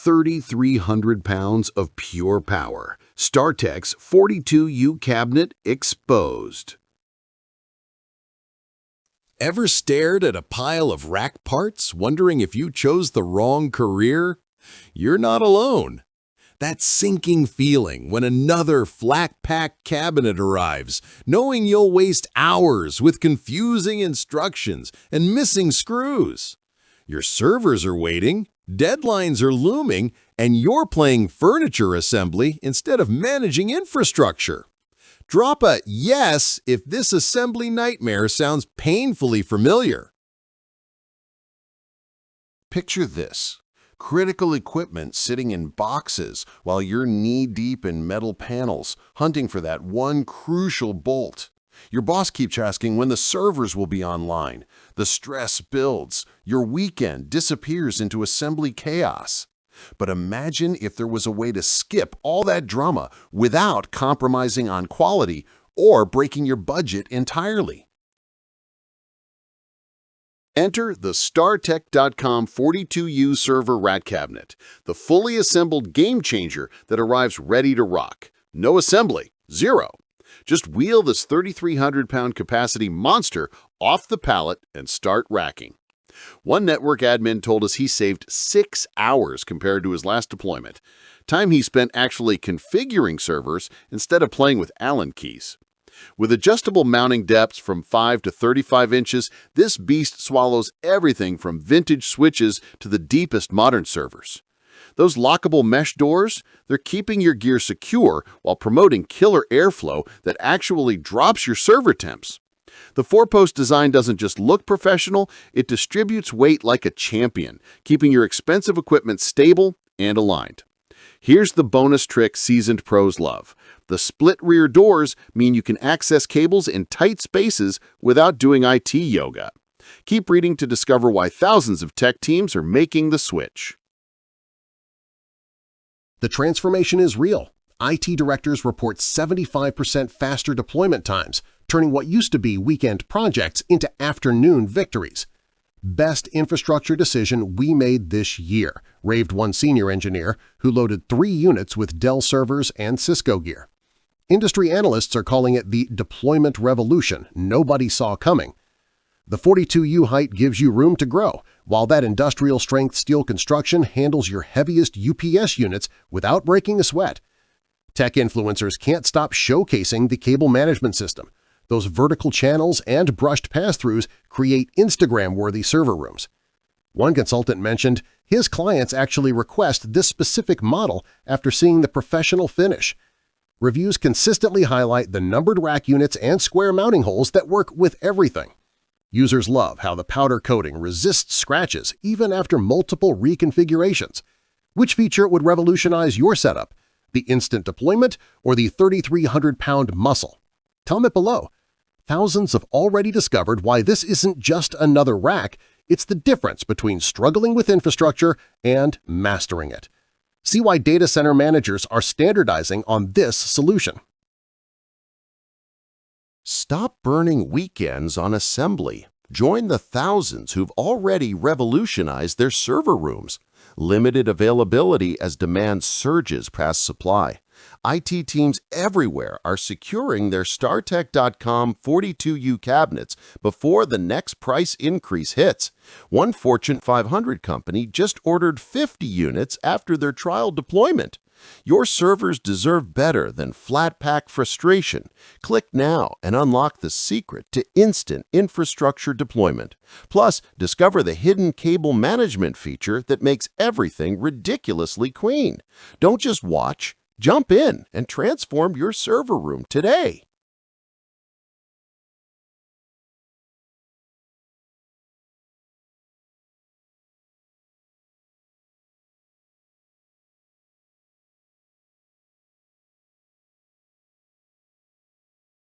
3,300 pounds of pure power. StarTech's 42U cabinet exposed. Ever stared at a pile of rack parts, wondering if you chose the wrong career? You're not alone. That sinking feeling when another flat-pack cabinet arrives, knowing you'll waste hours with confusing instructions and missing screws. Your servers are waiting, deadlines are looming, and you're playing furniture assembly instead of managing infrastructure. Drop a yes if this assembly nightmare sounds painfully familiar. Picture this: critical equipment sitting in boxes while you're knee-deep in metal panels, hunting for that one crucial bolt. Your boss keeps asking when the servers will be online. The stress builds. Your weekend disappears into assembly chaos. But imagine if there was a way to skip all that drama without compromising on quality or breaking your budget entirely. Enter the StarTech.com 42U server rack cabinet, the fully assembled game changer that arrives ready to rock. No assembly, zero. Just wheel this 3,300-pound capacity monster off the pallet and start racking. One network admin told us he saved 6 hours compared to his last deployment, time he spent actually configuring servers instead of playing with Allen keys. With adjustable mounting depths from 5 to 35 inches, this beast swallows everything from vintage switches to the deepest modern servers. Those lockable mesh doors, they're keeping your gear secure while promoting killer airflow that actually drops your server temps. The four-post design doesn't just look professional, it distributes weight like a champion, keeping your expensive equipment stable and aligned. Here's the bonus trick seasoned pros love. The split rear doors mean you can access cables in tight spaces without doing IT yoga. Keep reading to discover why thousands of tech teams are making the switch. The transformation is real. IT directors report 75% faster deployment times, turning what used to be weekend projects into afternoon victories. Best infrastructure decision we made this year, raved one senior engineer who loaded 3 units with Dell servers and Cisco gear. Industry analysts are calling it the deployment revolution nobody saw coming. The 42U height gives you room to grow, while that industrial-strength steel construction handles your heaviest UPS units without breaking a sweat. Tech influencers can't stop showcasing the cable management system. Those vertical channels and brushed pass-throughs create Instagram-worthy server rooms. One consultant mentioned his clients actually request this specific model after seeing the professional finish. Reviews consistently highlight the numbered rack units and square mounting holes that work with everything. Users love how the powder coating resists scratches even after multiple reconfigurations. Which feature would revolutionize your setup? The instant deployment or the 3,300-pound muscle? Tell me below. Thousands have already discovered why this isn't just another rack, it's the difference between struggling with infrastructure and mastering it. See why data center managers are standardizing on this solution. Stop burning weekends on assembly. Join the thousands who've already revolutionized their server rooms. Limited availability as demand surges past supply. IT teams everywhere are securing their StarTech.com 42U cabinets before the next price increase hits. One Fortune 500 company just ordered 50 units after their trial deployment. Your servers deserve better than flat-pack frustration. Click now and unlock the secret to instant infrastructure deployment. Plus, discover the hidden cable management feature that makes everything ridiculously clean. Don't just watch. Jump in and transform your server room today.